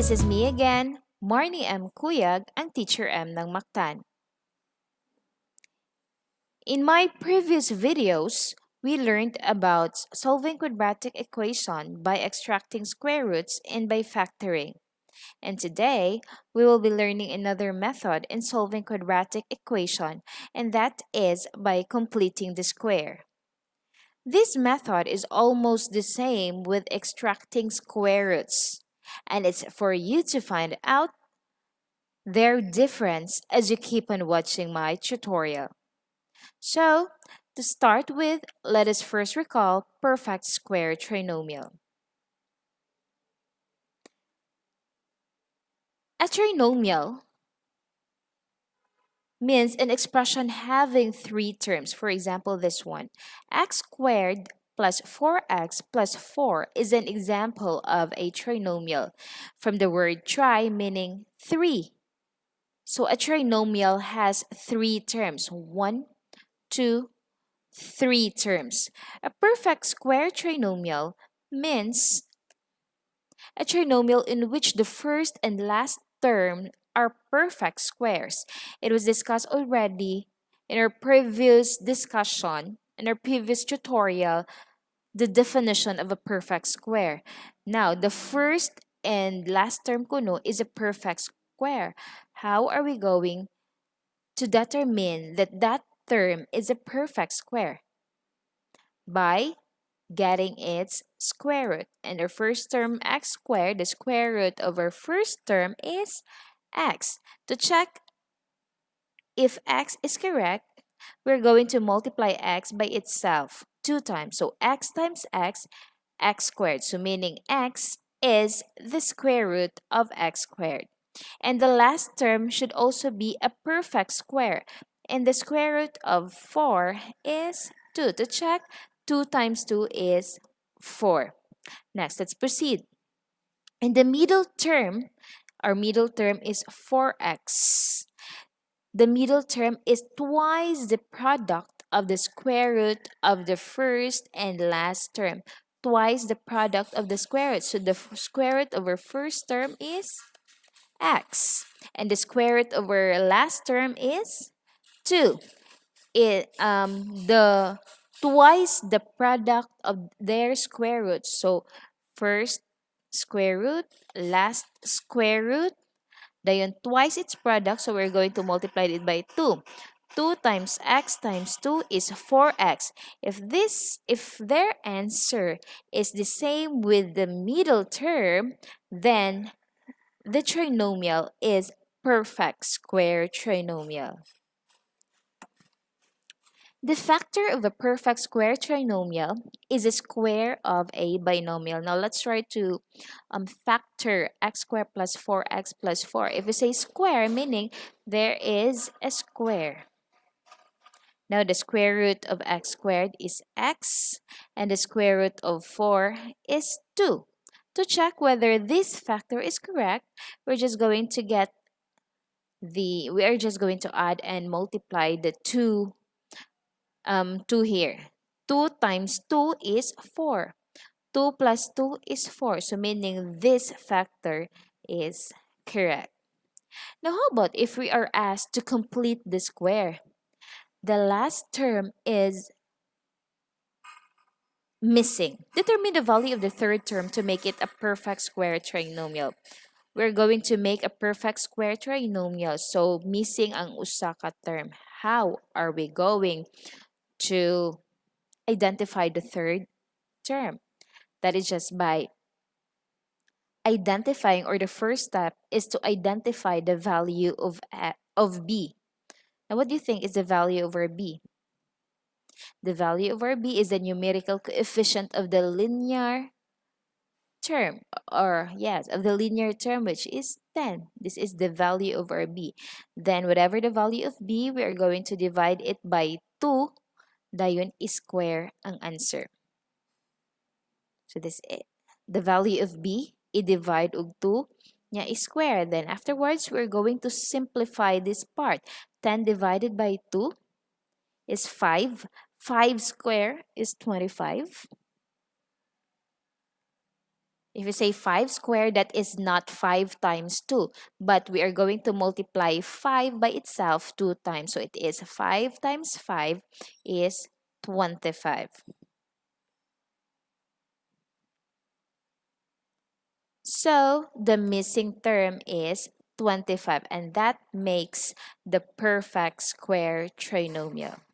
This is me again, Marnie M. Kuyag, ang Teacher M ng Mactan. In my previous videos, we learned about solving quadratic equation by extracting square roots and by factoring. And today, we will be learning another method in solving quadratic equation, and that is by completing the square. This method is almost the same with extracting square roots, and it's for you to find out their difference as you keep on watching my tutorial. So, to start with, let us first recall perfect square trinomial. A trinomial means an expression having three terms. For example, this one. X squared plus 4x plus 4 is an example of a trinomial from the word tri meaning three. So a trinomial has three terms. 1, 2, 3 terms. A perfect square trinomial means a trinomial in which the first and last term are perfect squares. It was discussed already in our previous discussion, in our previous tutorial, the definition of a perfect square. Now, the first and last term kuno is a perfect square. How are we going to determine that that term is a perfect square? By getting its square root. And our first term x squared, the square root of our first term is x. To check if x is correct, we're going to multiply x by itself 2 times. So x times x squared. So meaning x is the square root of x squared. And the last term should also be a perfect square. And the square root of 4 is 2. To check, 2 times 2 is 4. Next, let's proceed. And the middle term, our middle term is 4x. The middle term is twice the product of the square root of the first and last term. Twice the product of the square root. So the square root of our first term is x. And the square root of our last term is 2. The twice the product of their square roots. So first square root, last square root, then twice its product, so we're going to multiply it by 2. 2 times x times 2 is 4x. If their answer is the same with the middle term, then the trinomial is perfect square trinomial. The factor of a perfect square trinomial is a square of a binomial. Now let's try to factor x squared plus 4x plus 4. If we say square, meaning there is a square. Now the square root of x squared is x, and the square root of 4 is 2. To check whether this factor is correct, we are just going to add and multiply the 2 here. 2 times 2 is 4. 2 plus 2 is 4. So meaning this factor is correct. Now how about if we are asked to complete the square? The last term is missing. Determine the value of the third term to make it a perfect square trinomial. We're going to make a perfect square trinomial. So missing ang usa ka term. How are we going to identify the third term? That is just by identifying, or the first step is to identify the value of b. Now, what do you think is the value over b? The value over b is the numerical coefficient of the linear term, or yes, of the linear term, which is 10. This is the value over b. Then, whatever the value of b, we are going to divide it by 2. Dayon is square ang answer. So this is it. The value of b, i-divide og 2, nya is square. Then afterwards, we're going to simplify this part. 10 divided by 2 is 5. 5 square is 25. If you say 5 squared, that is not 5 times 2, but we are going to multiply 5 by itself 2 times. So it is 5 times 5 is 25. So the missing term is 25, and that makes the perfect square trinomial.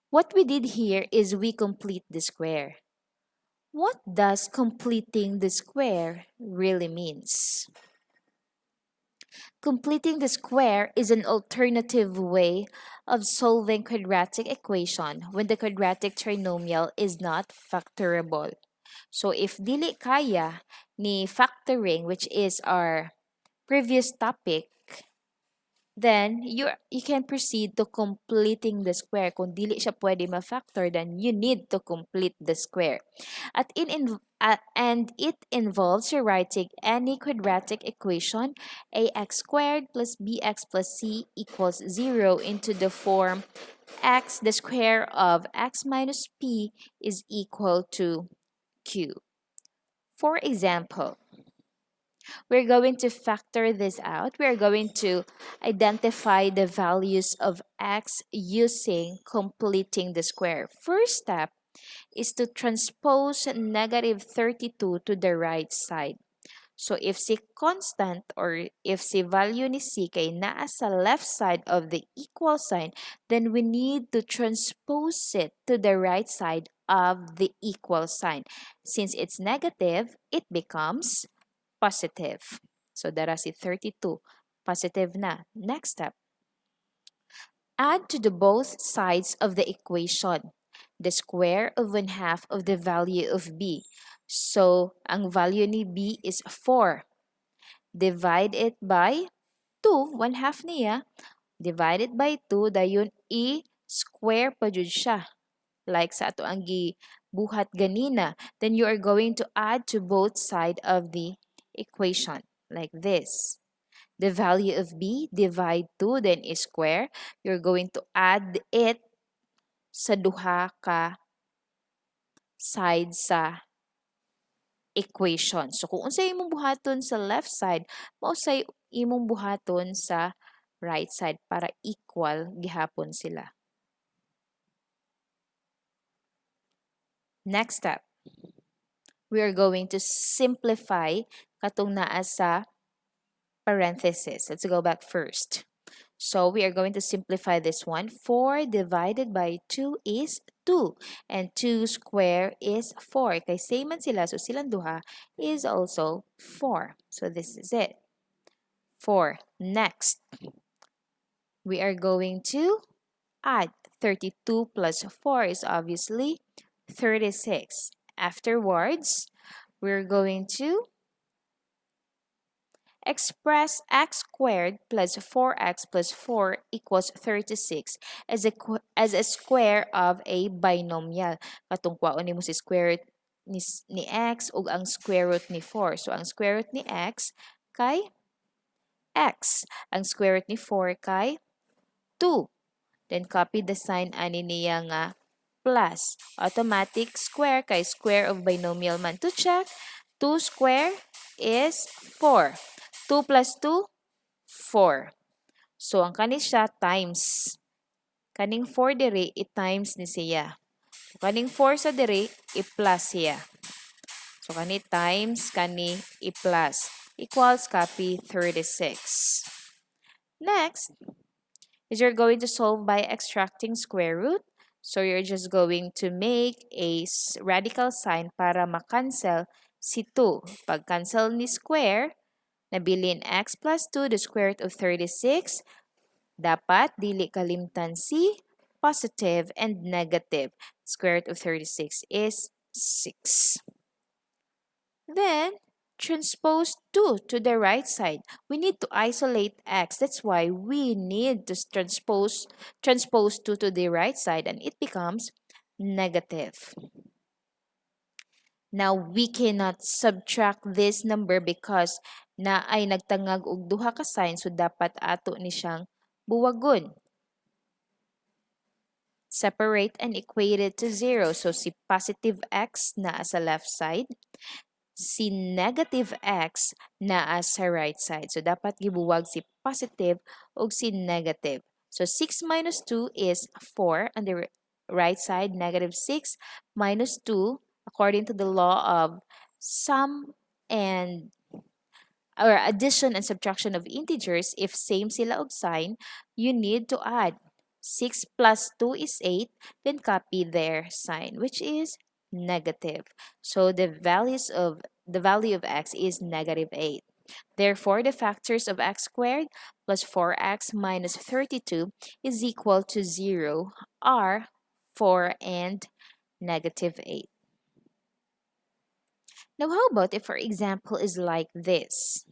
What we did here is we complete the square. What does completing the square really means? Completing the square is an alternative way of solving quadratic equation when the quadratic trinomial is not factorable. So if dili kaya ni factoring, which is our previous topic, then you can proceed to completing the square. Kung dili siya pwede ma-factor, then you need to complete the square. And it involves rewriting any quadratic equation ax squared plus bx plus c equals 0 into the form x, the square of x minus p is equal to q. For example, we're going to factor this out. We're going to identify the values of x using completing the square. First step is to transpose negative 32 to the right side. So if si constant or if si value ni c kay naa sa left side of the equal sign, then we need to transpose it to the right side of the equal sign. Since it's negative, it becomes positive. So dara si 32, positive na. Next step, add to the both sides of the equation the square of 1/2 of the value of b. So, ang value ni b is 4. Divide it by 2, 1/2 niya. Divide it by 2, dayon i-square pa jud siya. Like sa ato ang buhat ganina. Then you are going to add to both sides of the equation. Like this. The value of b, divide 2, then is square. You're going to add it sa duha ka side sa equation. So, kung unsay imong buhaton sa left side, mausay imong buhaton sa right side para equal gihapon sila. Next step, we are going to simplify katong naa sa parenthesis. Let's go back first. So we are going to simplify this one. 4 divided by 2 is 2. And 2 square is 4. Kay same man sila, so silang duha is also 4. So this is it. 4. Next, we are going to add 32 plus 4 is obviously 36. Afterwards, we're going to express x squared plus 4x plus 4 equals 36 as a square of a binomial. Katong kwaon nimo si square root ni x ug ang square root ni 4. So ang square root ni x kay x. Ang square root ni 4 kay 2. Then copy the sign ani niya nga plus. Automatic square kay square of binomial man. To check, 2 square is 4. 2 plus 2, 4. So, ang kani siya times. Kaning 4 diri, i-times ni siya. Kaning 4 sa diri, i-plus siya. So, kani times, kani i-plus. Equals, copy 36. Next, is you're going to solve by extracting square root. So, you're just going to make a radical sign para makancel si 2. Pag cancel ni square, nabilin x plus 2, the square root of 36. Dapat dili kalimtan si positive and negative. Square root of 36 is 6. Then, transpose 2 to the right side. We need to isolate x. That's why we need to transpose 2 to the right side and it becomes negative. Now, we cannot subtract this number because na ay nagtangag og duha ka sign, so dapat ato ni siyang buwagon. Separate and equate it to 0. So, si positive x naa sa left side, si negative x naa sa right side. So, dapat gibuwag si positive o si negative. So, 6 minus 2 is 4 on the right side, negative 6 minus 2, according to the law of sum and or addition and subtraction of integers, if same sila og sign, you need to add. 6 plus 2 is 8, then copy their sign, which is negative. So the value of x is negative 8. Therefore, the factors of x squared plus 4x minus 32 is equal to 0 are 4 and negative 8. Now, how about if our example is like this?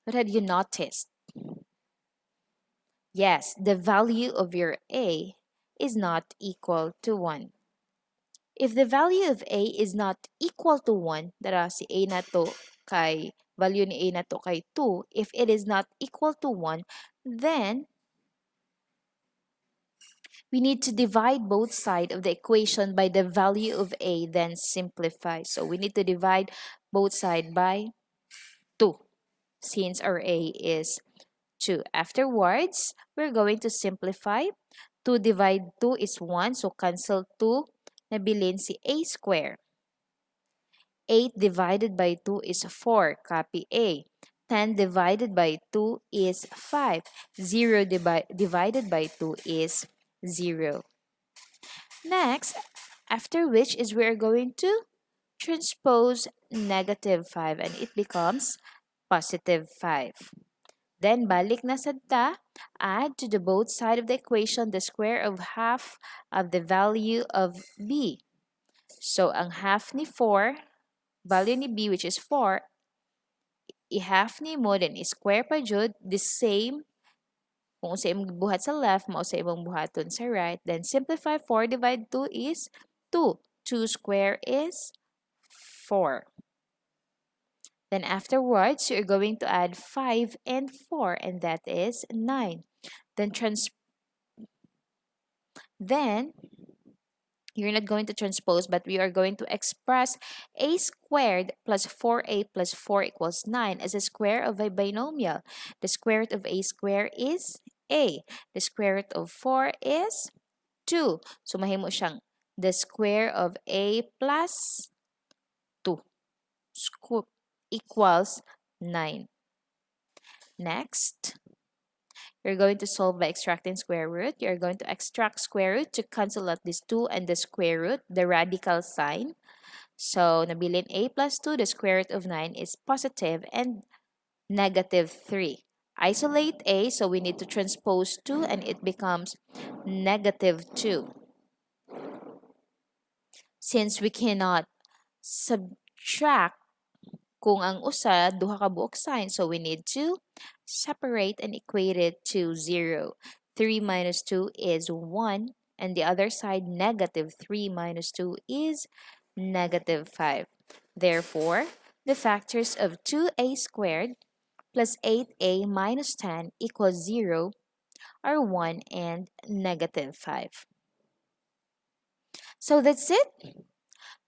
What had you noticed? Yes, the value of your a is not equal to 1. If the value of a is not equal to 1, dara si a na to kay value ni a na to kay 2, if it is not equal to 1, then we need to divide both sides of the equation by the value of a, then simplify. So we need to divide both sides by 2 since our a is 2. Afterwards, we're going to simplify. 2 divide 2 is 1, so cancel 2, nabilin si a square. 8 divided by 2 is 4, copy a. 10 divided by 2 is 5. 0 divided by 2 is 0. Next, after which is we're going to transpose negative 5 and it becomes positive 5. Then, balik na sad ta, add to the both side of the equation the square of half of the value of b. So, ang half ni 4, value ni b which is 4, i-half ni mo, then i-square pa jud, the same, kung sa imong buhat sa left, mao sa imong buhaton sa right, then simplify 4 divided 2 is 2. 2 square is 4. Then afterwards, you're going to add 5 and 4, and that is 9. Then you're not going to transpose, but we are going to express a squared plus 4a plus 4 equals 9 as a square of a binomial. The square root of a square is a. The square root of 4 is 2. So mahimo siyang the square of a plus 2 equals 9. Next, you're going to solve by extracting square root. You're going to extract square root to cancel out this 2 and the square root, the radical sign. So, nabilin a plus 2, the square root of 9 is positive and negative 3. Isolate a, so we need to transpose 2 and it becomes negative 2. Since we cannot subtract kung ang usa duha ka buok sign, so we need to separate and equate it to 0. 3 minus 2 is 1, and the other side, negative 3 minus 2 is negative 5. Therefore, the factors of 2a squared plus 8a minus 10 equals 0 are 1 and negative 5. So that's it.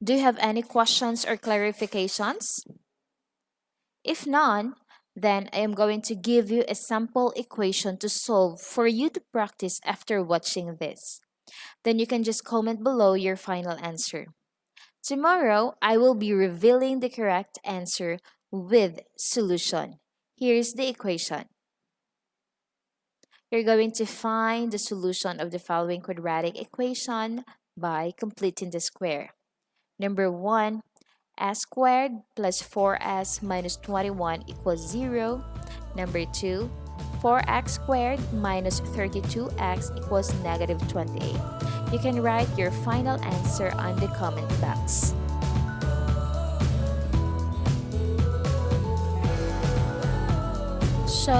Do you have any questions or clarifications? If none, then I am going to give you a sample equation to solve for you to practice after watching this. Then you can just comment below your final answer. Tomorrow, I will be revealing the correct answer with solution. Here's the equation. You're going to find the solution of the following quadratic equation by completing the square. Number 1, s squared plus 4s minus 21 equals 0. Number 2, 4x squared minus 32x equals negative 28. You can write your final answer on the comment box. So,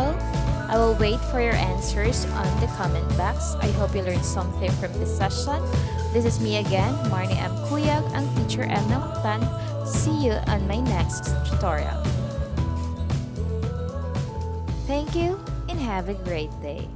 I will wait for your answers on the comment box. I hope you learned something from this session. This is me again, Marnie M. Kuyag, ang teacher M. Namuktan. See you on my next tutorial. Thank you and have a great day.